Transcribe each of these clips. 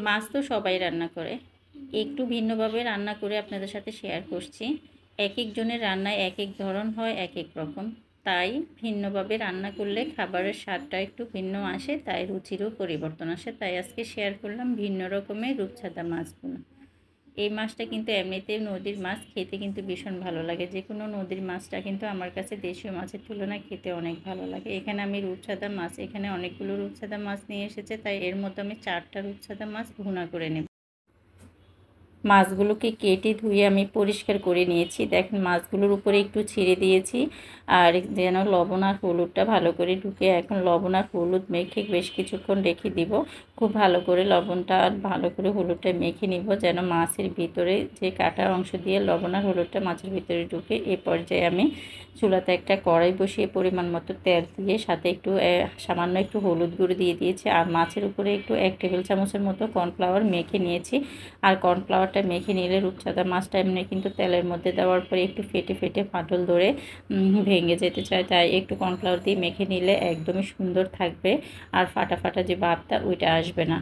মাছ তো সবাই রান্না করে, একটু ভিন্নভাবে রান্না করে আপনাদের সাথে শেয়ার করছি। এক একজনের রান্নায় এক এক ধরন হয়, এক এক রকম। তাই ভিন্নভাবে রান্না করলে খাবারের স্বাদটা একটু ভিন্ন আসে, তাই রুচিরও পরিবর্তন আসে। তাই আজকে শেয়ার করলাম ভিন্ন রকমের রূপচাঁদা মাছ ভুনা। এই মাছটা কিন্তু এমনিতেই নদীর মাছ, খেতে কিন্তু ভীষণ ভালো লাগে। যে কোনো নদীর মাছটা কিন্তু আমার কাছে দেশীয় মাছের তুলনায় খেতে অনেক ভালো লাগে। এখানে আমি রূপচাঁদা মাছ, এখানে অনেকগুলো রূপচাঁদা মাছ নিয়ে এসেছে, তাই এর মধ্যে আমি 4টা রূপচাঁদা মাছ ভুনা করে নেব। মাছগুলোকে কেটে ধুয়ে আমি পরিষ্কার করে নিয়েছি। দেখেন মাছগুলোর উপরে একটু ছিঁড়ে দিয়েছি, আর যেন লবণ আর হলুদটা ভালো করে ঢুকে। এখন লবণ আর হলুদ মেখে বেশ কিছুক্ষণ রেখে দিব। খুব ভালো করে লবণটা আর ভালো করে হলুদটা মেখে নিব, যেন মাছের ভিতরে যে কাটা অংশ দিয়ে লবণ আর হলুদটা মাছের ভিতরে ঢুকে। এ পর্যায়ে আমি চুলাতে একটা কড়াই বসিয়ে পরিমাণ মতো তেল দিয়ে সাথে একটু সামান্য একটু হলুদ গুঁড়ো দিয়ে দিয়েছি, আর মাছের উপরে একটু 1 টেবিল চামচের মতো কর্নফ্লাওয়ার মেখে নিয়েছি। আর কর্নফ্লাওয়ারটা মেখে নিলে রূপচাঁদা মাছটা এমনি কিন্তু তেলের মধ্যে দেওয়ার পরে একটু ফেটে ফেটে ফাটল ধরে ভেঙে যেতে চায়, তাই একটু কর্নফ্লাওয়ার দিয়ে মেখে নিলে একদমই সুন্দর থাকবে, আর ফাটা ফাটা যে ভাবটা ওইটা আসবে না।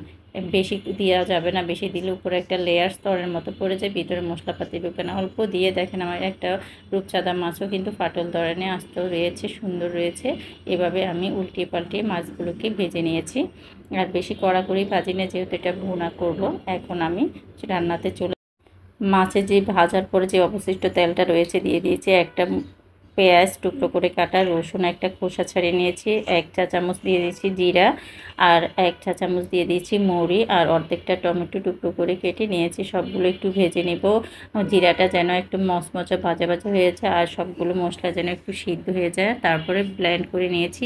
বেশি দেওয়া যাবে না, বেশি দিলে উপরে একটা লেয়ার স্তরের মতো পড়ে যায়, ভিতরে মশলাপাতি ঢুকে না। অল্প দিয়ে দেখেন আমার একটা রূপচাঁদা মাছও কিন্তু ফাটল ধরেনি, আস্তেও রয়েছে, সুন্দর রয়েছে। এভাবে আমি উল্টিয়ে পাল্টিয়ে মাছগুলোকে ভেজে নিয়েছি। আর বেশি কড়া করেই ভাজি না, যেহেতু এটা ভুনা করব। এখন আমি রান্নাতে চলে মাছে যে ভাজার পরে যে অবশিষ্ট তেলটা রয়েছে দিয়ে দিয়েছি। একটা পেঁয়াজ টুকরো করে কাটা, রসুন একটা খোসা ছাড়িয়ে নিয়েছি, 1 চা চামচ দিয়ে দিয়েছি জিরা, আর 1 চা চামচ দিয়ে দিয়েছি মৌরি, আর অর্ধেকটা টমেটো টুকরো করে কেটে নিয়েছি। সবগুলো একটু ভেজে নেব, জিরাটা যেন একটু মচমচে ভাজা ভাজা হয়েছে, আর সবগুলো মশলা যেন একটু সিদ্ধ হয়ে যায়। তারপরে ব্লেন্ড করে নিয়েছি।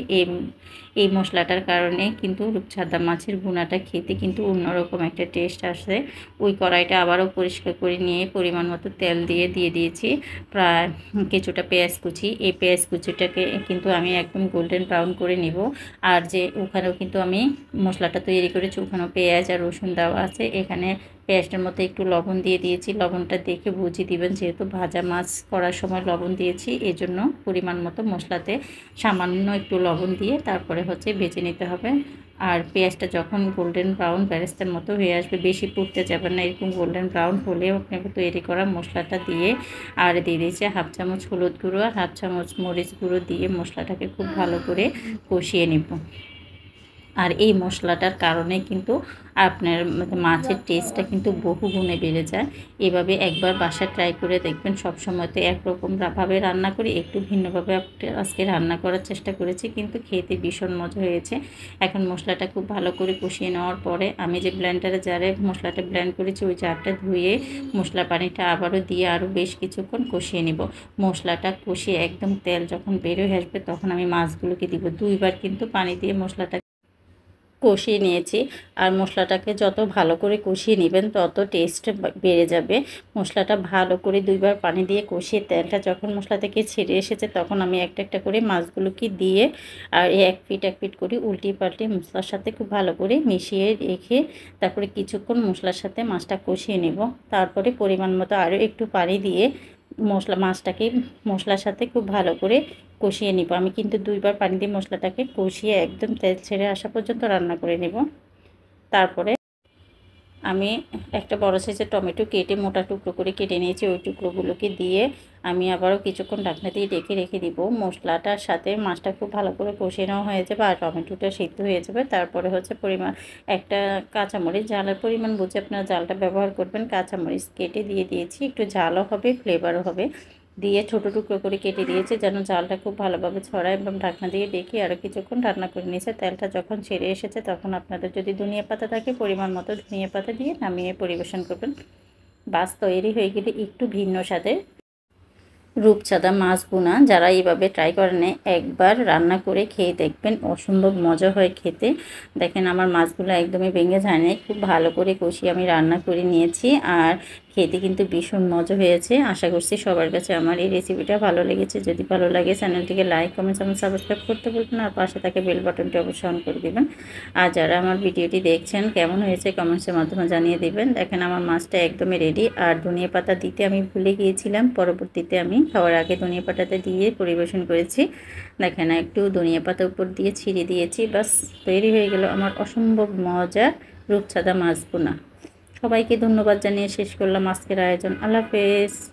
এই মশলাটার কারণে কিন্তু রূপচাঁদা মাছের ভুনাটা খেতে কিন্তু অন্যরকম একটা টেস্ট আসে। ওই কড়াইটা আবারও পরিষ্কার করে নিয়ে পরিমাণ মতো তেল দিয়ে দিয়েছি প্রায় কিছুটা পেঁয়াজ কুচি। এই পেঁয়াজ কুচিটাকে কিন্তু আমি একদম গোল্ডেন ব্রাউন করে নিব। আর যে ওখানেও কিন্তু আমি মশলাটা তৈরি করেছি, ওখানেও পেঁয়াজ আর রসুন দেওয়া আছে। এখানে পেঁয়াজটার মধ্যে একটু লবণ দিয়ে দিয়েছি, লবণটা দেখে বুঝিয়ে দিবেন, যেহেতু ভাজা মাছ করার সময় লবণ দিয়েছি, এজন্য পরিমাণ মতো মশলাতে সামান্য একটু লবণ দিয়ে তারপরে ভেজে নিতে হবে। আর পেঁয়াজটা যখন গোল্ডেন ব্রাউন বেরেস্তার মতো হয়ে আসবে, বেশি পুড়তে যাবে না, এরকম গোল্ডেন ব্রাউন হলেও আপনাকে তৈরি করা মশলাটা দিয়ে, আর দিয়ে দিয়েছে 1/2 চামচ হলুদ গুঁড়ো আর 1/2 চামচ মরিচ গুঁড়ো দিয়ে মশলাটাকে খুব ভালো করে কষিয়ে নেব। আর এই মশলাটার কারণে কিন্তু আপনার মাছের টেস্টটা কিন্তু বহু গুণে বেড়ে যায়। এভাবে একবার বাসায় ট্রাই করে দেখবেন। সবসময় তো একরকমভাবে রান্না করি, একটু ভিন্নভাবে আজকে রান্না করার চেষ্টা করেছি, কিন্তু খেতে ভীষণ মজা হয়েছে। এখন মশলাটা খুব ভালো করে কষিয়ে নেওয়ার পরে আমি যে ব্লেন্ডারে জারে মশলাটা ব্লেন্ড করেছি, ওই জারটা ধুয়ে মশলা পানিটা আবারও দিয়ে আরও বেশ কিছুক্ষণ কষিয়ে নেব। মশলাটা কষিয়ে একদম তেল যখন বেরোয় আসবে, তখন আমি মাছগুলোকে দিব। 2বার কিন্তু পানি দিয়ে মশলাটা কষিয়ে নিয়েছি। আর মশলাটাকে যত ভালো করে কষিয়ে নেবেন তত টেস্ট বেড়ে যাবে। মশলাটা ভালো করে 2বার পানি দিয়ে কষিয়ে তেলটা যখন মশলা থেকে ছেড়ে এসেছে, তখন আমি একটা একটা করে মাছগুলোকে দিয়ে আর এক পিঠ করে উল্টিয়ে পাল্টিয়ে মশলার সাথে খুব ভালো করে মিশিয়ে রেখে তারপরে কিছুক্ষণ মশলার সাথে মাছটা কষিয়ে নেব। তারপরে পরিমাণ মতো আরও একটু পানি দিয়ে মাছটাকে মশলার সাথে খুব ভালো করে কষিয়ে নিব। আমি কিন্তু 2বার পানি দিয়ে মশলাটাকে কষিয়ে একদম তেল ছেড়ে আসা পর্যন্ত রান্না করে নেব। তারপরে আমি একটা বড় সাইজের টমেটো কেটে মোটা টুকরো করে কেটে নিয়েছি, ওই টুকরোগুলোকে দিয়ে আমি আবারও কিছুক্ষণ ঢাকনা দিয়ে ঢেকে রেখে দিব। মশলাটার সাথে মাছটা খুব ভালো করে কষিয়ে নেওয়া হয়ে যাবে, আর টমেটোটা সিদ্ধ হয়ে যাবে। তারপরে পরিমাণ একটা কাঁচামরিচ, ঝালের পরিমাণ বুঝে আপনারা ঝালটা ব্যবহার করবেন। কাঁচামরিচ কেটে দিয়ে দিয়েছি, একটু ঝালও হবে ফ্লেভারও হবে, দিয়ে ছোটো টুকরো করে কেটে দিয়েছে যেন ঝালটা খুব ভালোভাবে ছড়ায়। এবং ঢাকনা দিয়ে ডেকে আরও কিছুক্ষণ রান্না করে নিয়েছে। তেলটা যখন ছেড়ে এসেছে, তখন আপনাদের যদি ধনিয়া পাতা থাকে পরিমাণ মতো ধনিয়া পাতা দিয়ে নামিয়ে পরিবেশন করবেন। বাস তৈরি হয়ে গেলে একটু ভিন্ন স্বাদের রূপচাঁদা মাছ ভুনা। যারা এইভাবে ট্রাই করেন, একবার রান্না করে খেয়ে দেখবেন, অসম্ভব মজা হয় খেতে। দেখেন আমার মাছগুলো একদমই ভেঙে যায় না, খুব ভালো করে কষিয়ে আমি রান্না করে নিয়েছি, আর খেতে কিন্তু ভীষণ মজা হয়েছে। আশা করছি সবার কাছে আমার এই রেসিপিটা ভালো লেগেছে। যদি ভালো লাগে চ্যানেলটিকে লাইক কমেন্টস এবং সাবস্ক্রাইব করতে বলবেন, আর পাশে থাকে বেল বাটনটি অবশ্যই অন করে দেবেন। আর যারা আমার ভিডিওটি দেখছেন কেমন হয়েছে কমেন্টসের মাধ্যমে জানিয়ে দেবেন। দেখেন আমার মাছটা একদমই রেডি। আর ধনিয়া পাতা দিতে আমি ভুলে গিয়েছিলাম, পরবর্তীতে আমি খাওয়ার আগে ধনিয়া পাতাটা দিয়ে পরিবেশন করেছি। দেখেন একটু ধনিয়া পাতা উপর দিয়ে ছিঁড়ে দিয়েছি, বাস তৈরি হয়ে গেল আমার অসম্ভব মজার রূপচাঁদা মাছ ভুনা। সবাইকে ধন্যবাদ জানিয়ে শেষ করলাম আজকের আয়োজন। আল্লাহ হাফেজ।